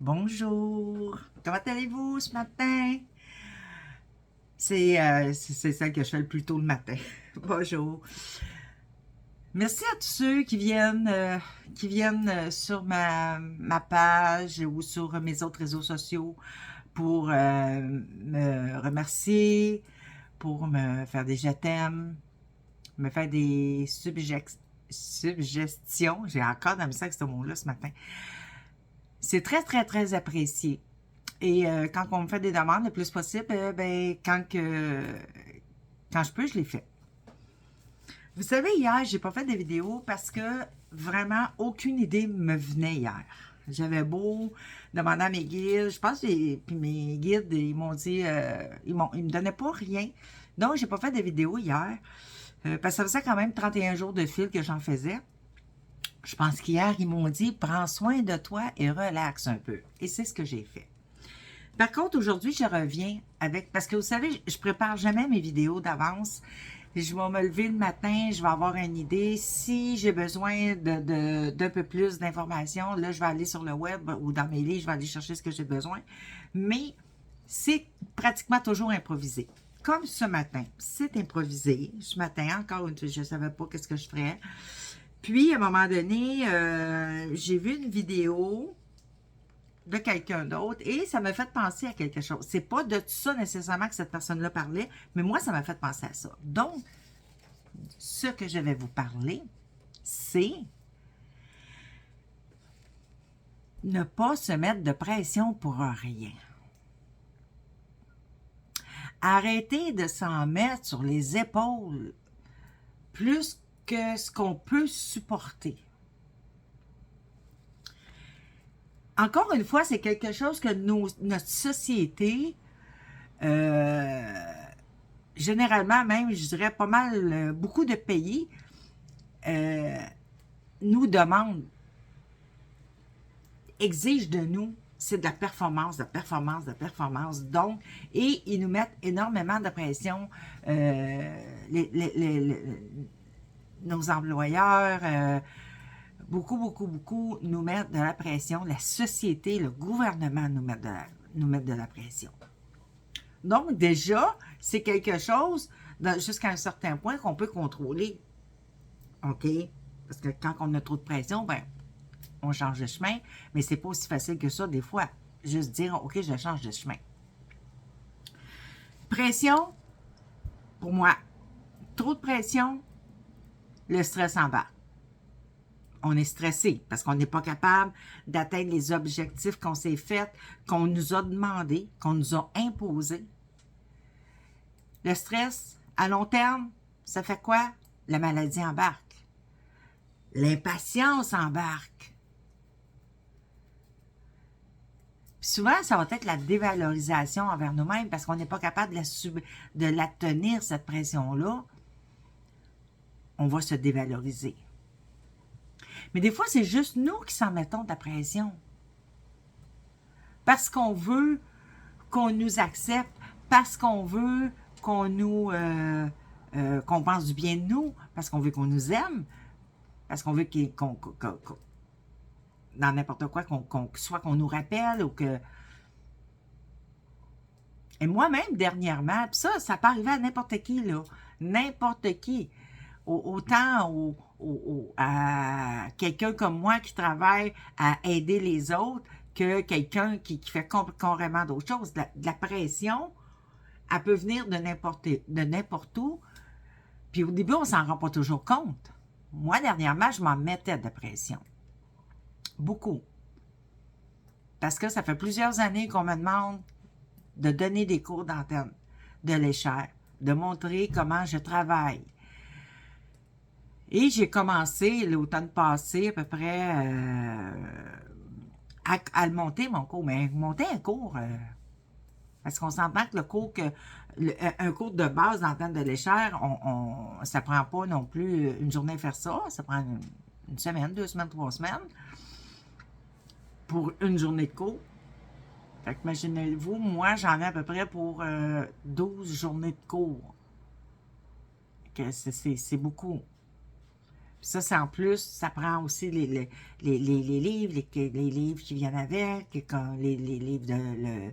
Bonjour, comment allez-vous ce matin? C'est celle que je fais le plus tôt le matin. Bonjour. Merci à tous ceux qui viennent sur ma page ou sur mes autres réseaux sociaux pour me remercier, pour me faire des je t'aime, me faire des suggestions. J'ai encore dans le sac ce mot-là ce matin. C'est très, très, très apprécié. Et quand on me fait des demandes le plus possible, ben, quand je peux, je les fais. Vous savez, hier, j'ai pas fait de vidéo parce que vraiment aucune idée me venait hier. J'avais beau demander à mes guides, je pense que puis mes guides, ils m'ont dit, ils me donnaient pas rien. Donc, j'ai pas fait de vidéo hier parce que ça faisait quand même 31 jours de fil que j'en faisais. Je pense qu'hier, ils m'ont dit, prends soin de toi et relaxe un peu. Et c'est ce que j'ai fait. Par contre, aujourd'hui, je reviens avec... Parce que vous savez, je prépare jamais mes vidéos d'avance. Je vais me lever le matin, je vais avoir une idée. Si j'ai besoin d'un peu plus d'informations, là, je vais aller sur le web ou dans mes livres, je vais aller chercher ce que j'ai besoin. Mais c'est pratiquement toujours improvisé. Comme ce matin, c'est improvisé. Ce matin, encore une fois, je ne savais pas qu'est-ce que je ferais. Puis, à un moment donné, j'ai vu une vidéo de quelqu'un d'autre et ça m'a fait penser à quelque chose. C'est pas de ça nécessairement que cette personne-là parlait, mais moi, ça m'a fait penser à ça. Donc, ce que je vais vous parler, c'est ne pas se mettre de pression pour rien. Arrêtez de s'en mettre sur les épaules plus que ce qu'on peut supporter. Encore une fois, c'est quelque chose que notre société, généralement même, je dirais pas mal, beaucoup de pays nous demandent, exigent de nous, c'est de la performance, de performance, de performance. Donc, et ils nous mettent énormément de pression, nos employeurs, beaucoup, beaucoup, beaucoup nous mettent de la pression. La société, le gouvernement nous met de la pression. Donc, déjà, c'est quelque chose, jusqu'à un certain point, qu'on peut contrôler. OK? Parce que quand on a trop de pression, ben, on change de chemin, mais c'est pas aussi facile que ça, des fois. Juste dire, OK, je change de chemin. Pression, pour moi, trop de pression, le stress embarque. On est stressé parce qu'on n'est pas capable d'atteindre les objectifs qu'on s'est faits, qu'on nous a demandé, qu'on nous a imposés. Le stress, à long terme, ça fait quoi? La maladie embarque. L'impatience embarque. Puis souvent, ça va être la dévalorisation envers nous-mêmes parce qu'on n'est pas capable de la tenir, cette pression-là. On va se dévaloriser. Mais des fois, c'est juste nous qui s'en mettons de la pression. Parce qu'on veut qu'on nous accepte, parce qu'on veut qu'on pense du bien de nous, parce qu'on veut qu'on nous aime, parce qu'on veut dans n'importe quoi, soit qu'on nous rappelle ou que... Et moi-même, dernièrement, puis ça peut arriver à n'importe qui, là, n'importe qui. Autant à quelqu'un comme moi qui travaille à aider les autres que quelqu'un qui fait carrément d'autres choses. De la pression, elle peut venir de n'importe où. Puis au début, on s'en rend pas toujours compte. Moi, dernièrement, je m'en mettais de pression. Beaucoup. Parce que ça fait plusieurs années qu'on me demande de donner des cours d'antenne, de l'échelle, de montrer comment je travaille. Et j'ai commencé l'automne passé à peu près à le monter mon cours. Mais monter un cours, parce qu'on s'entend que un cours de base d'antenne de l'échelle, ça prend pas non plus une journée à faire ça. Ça prend une semaine, 2 semaines, 3 semaines pour une journée de cours. Fait que imaginez-vous, moi, j'en ai à peu près pour 12 journées de cours. C'est beaucoup. Puis ça, c'est en plus, ça prend aussi les livres, les livres qui viennent avec, comme les livres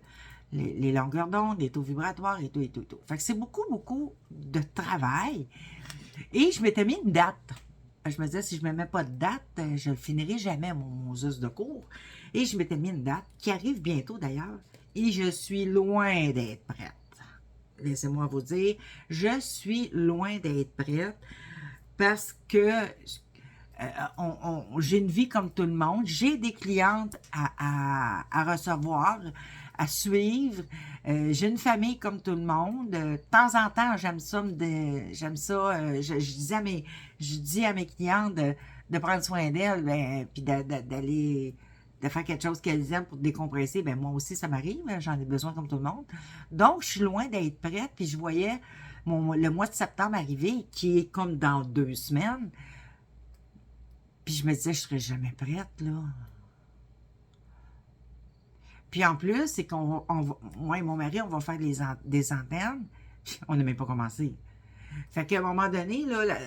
les longueurs d'onde, les taux vibratoires et tout, et tout, et tout. Fait que c'est beaucoup, beaucoup de travail. Et je m'étais mis une date. Je me disais, si je ne me mets pas de date, je ne finirai jamais mon zus de cours. Et je m'étais mis une date, qui arrive bientôt d'ailleurs, et je suis loin d'être prête. Laissez-moi vous dire, je suis loin d'être prête parce que j'ai une vie comme tout le monde. J'ai des clientes à recevoir, à suivre. J'ai une famille comme tout le monde. De temps en temps, j'aime ça. Je dis à mes clientes de prendre soin d'elles, puis d'aller de faire quelque chose qu'elles aiment pour décompresser. Ben moi aussi, ça m'arrive. J'en ai besoin comme tout le monde. Donc, je suis loin d'être prête. Puis je voyais le mois de septembre arriver, qui est comme dans 2 semaines. Puis je me disais, je ne serais jamais prête, là. Puis en plus, c'est moi et mon mari, on va faire des antennes. Puis on n'a même pas commencé. Fait qu'à un moment donné, là,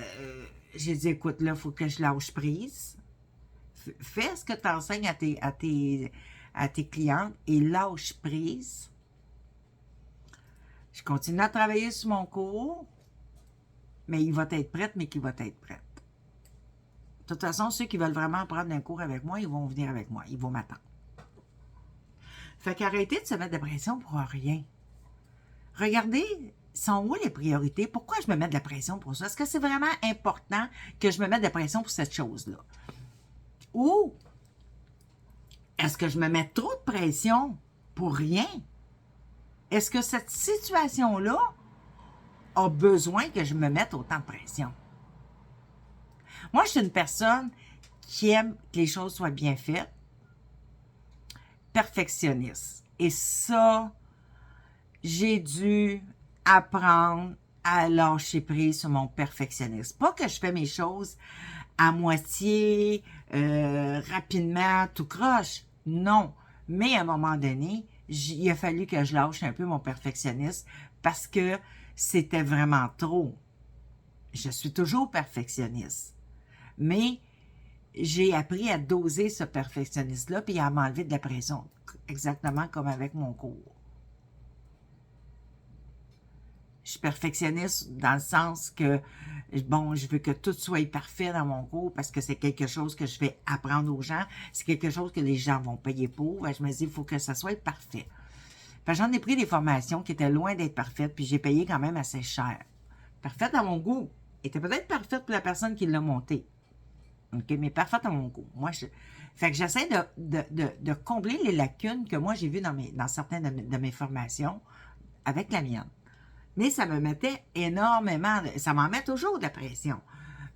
j'ai dit, écoute, là, il faut que je lâche prise. Fais ce que tu enseignes à tes clientes et lâche prise. Je continue à travailler sur mon cours, mais il va être prête, mais qu'il va être prête. De toute façon, ceux qui veulent vraiment prendre un cours avec moi, ils vont venir avec moi. Ils vont m'attendre. Fait qu'arrêtez de se mettre de pression pour rien. Regardez, sont où les priorités? Pourquoi je me mets de la pression pour ça? Est-ce que c'est vraiment important que je me mette de la pression pour cette chose-là? Ou est-ce que je me mets trop de pression pour rien? Est-ce que cette situation-là a besoin que je me mette autant de pression? Moi, je suis une personne qui aime que les choses soient bien faites, perfectionniste. Et ça, j'ai dû apprendre à lâcher prise sur mon perfectionnisme. Pas que je fais mes choses à moitié, rapidement, tout croche. Non. Mais à un moment donné, il a fallu que je lâche un peu mon perfectionnisme parce que c'était vraiment trop. Je suis toujours perfectionniste. Mais j'ai appris à doser ce perfectionniste-là puis à m'enlever de la pression, exactement comme avec mon cours. Je suis perfectionniste dans le sens que, bon, je veux que tout soit parfait dans mon cours parce que c'est quelque chose que je vais apprendre aux gens. C'est quelque chose que les gens vont payer pour. Je me dis, il faut que ça soit parfait. J'en ai pris des formations qui étaient loin d'être parfaites, puis j'ai payé quand même assez cher. Parfaite à mon goût. Était peut-être parfaite pour la personne qui l'a montée. OK, mais parfaite à mon goût. Fait que j'essaie de combler les lacunes que moi j'ai vues dans certaines de mes formations avec la mienne. Mais ça me mettait énormément, ça m'en met toujours de la pression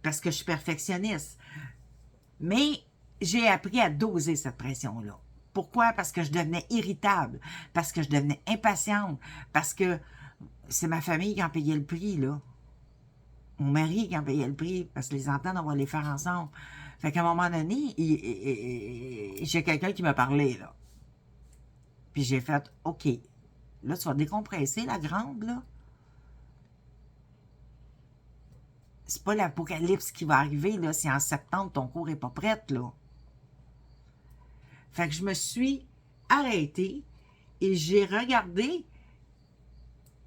parce que je suis perfectionniste. Mais j'ai appris à doser cette pression-là. Pourquoi? Parce que je devenais irritable, parce que je devenais impatiente, parce que c'est ma famille qui en payait le prix, là. Mon mari qui en payait le prix, parce que les antennes, on va les faire ensemble. Fait qu'à un moment donné, j'ai quelqu'un qui m'a parlé, là. Puis j'ai fait, OK, là, tu vas décompresser, la grande, là. C'est pas l'apocalypse qui va arriver, là, si en septembre, ton cours n'est pas prêt, là. Fait que je me suis arrêtée et j'ai regardé.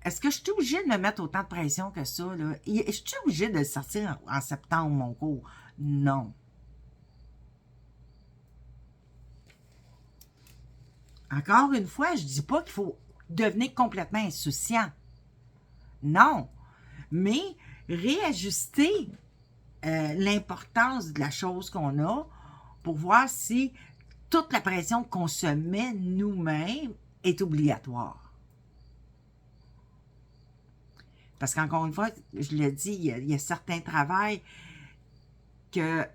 Est-ce que je suis obligée de me mettre autant de pression que ça, là? Je suis obligée de le sortir en septembre, mon cours? Non. Encore une fois, je dis pas qu'il faut devenir complètement insouciant. Non. Mais réajuster l'importance de la chose qu'on a pour voir si toute la pression qu'on se met nous-mêmes est obligatoire. Parce qu'encore une fois, je le dis, il y a certains travails que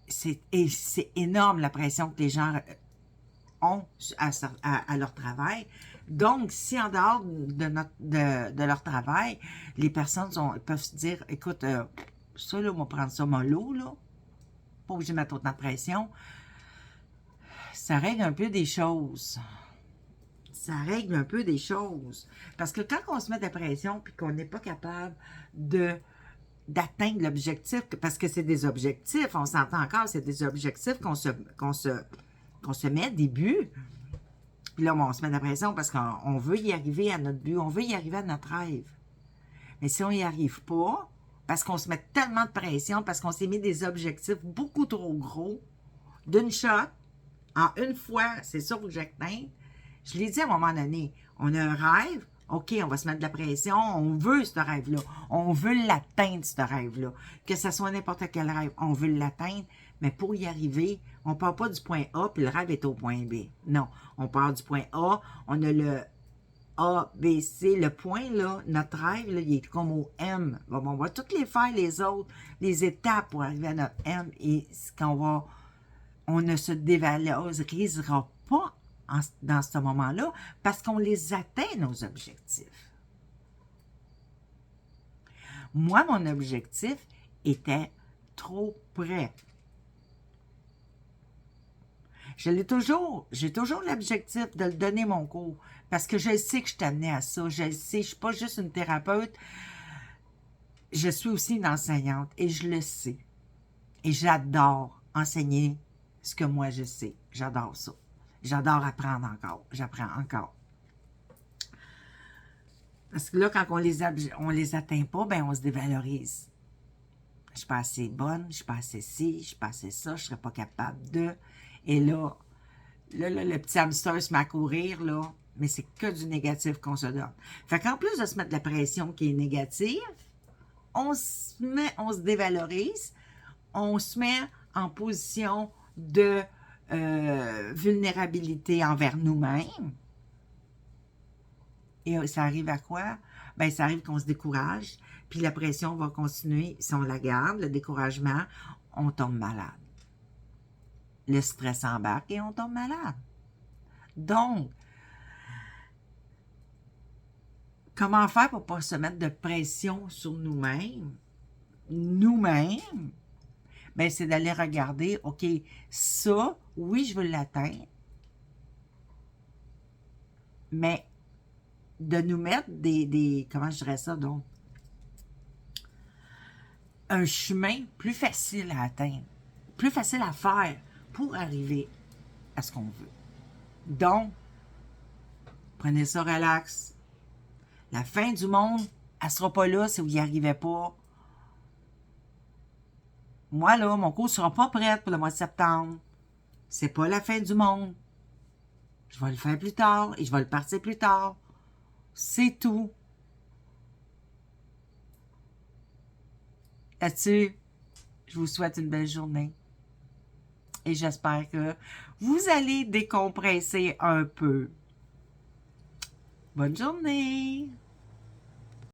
c'est énorme la pression que les gens ont à leur travail. Donc, si en dehors de leur travail, les personnes peuvent se dire, écoute, ça, là, on va prendre ça mollo, là, pas obligé de mettre autant de pression, ça règle un peu des choses. Ça règle un peu des choses. Parce que quand on se met de la pression puis qu'on n'est pas capable de d'atteindre l'objectif, parce que c'est des objectifs, on s'entend encore, c'est des objectifs qu'on se met début. Puis là, on se met de la pression parce qu'on veut y arriver à notre but, on veut y arriver à notre rêve. Mais si on n'y arrive pas, parce qu'on se met tellement de pression, parce qu'on s'est mis des objectifs beaucoup trop gros, d'une shot, en une fois, c'est sûr que j'atteins. Je l'ai dit à un moment donné, on a un rêve, OK, on va se mettre de la pression, on veut ce rêve-là, on veut l'atteindre, ce rêve-là. Que ce soit n'importe quel rêve, on veut l'atteindre, mais pour y arriver, on ne part pas du point A, puis le rêve est au point B. Non, on part du point A, on a le A, B, C, le point, là, notre rêve, là, il est comme au M. Bon, on va toutes les faire, les autres, les étapes pour arriver à notre M, et on ne se dévalorisera pas dans ce moment-là, parce qu'on les atteint, nos objectifs. Moi, mon objectif était trop près. J'ai toujours l'objectif de le donner mon cours, parce que je sais que je t'amenais à ça, je le sais, je ne suis pas juste une thérapeute, je suis aussi une enseignante, et je le sais. Et j'adore enseigner ce que moi je sais, j'adore ça. J'adore apprendre encore, j'apprends encore. Parce que là, quand on les atteint pas, ben on se dévalorise. Je suis pas assez bonne, je suis pas assez ci, je suis pas assez ça, je serais pas capable de... Et là, le petit hamster se met à courir, là, mais c'est que du négatif qu'on se donne. Fait qu'en plus de se mettre de la pression qui est négative, on se dévalorise, on se met en position de vulnérabilité envers nous-mêmes. Et ça arrive à quoi? Ben, ça arrive qu'on se décourage, puis la pression va continuer. Si on la garde, le découragement, on tombe malade. Le stress embarque et on tombe malade. Donc, comment faire pour ne pas se mettre de pression sur nous-mêmes? Nous-mêmes, ben, c'est d'aller regarder, OK, ça, oui, je veux l'atteindre, mais de nous mettre comment je dirais ça, donc, un chemin plus facile à atteindre, plus facile à faire pour arriver à ce qu'on veut. Donc, prenez ça relax. La fin du monde, elle ne sera pas là si vous n'y arrivez pas. Moi, là, mon cours ne sera pas prêt pour le mois de septembre. C'est pas la fin du monde. Je vais le faire plus tard et je vais le partir plus tard. C'est tout. Là-dessus, je vous souhaite une belle journée. Et j'espère que vous allez décompresser un peu. Bonne journée!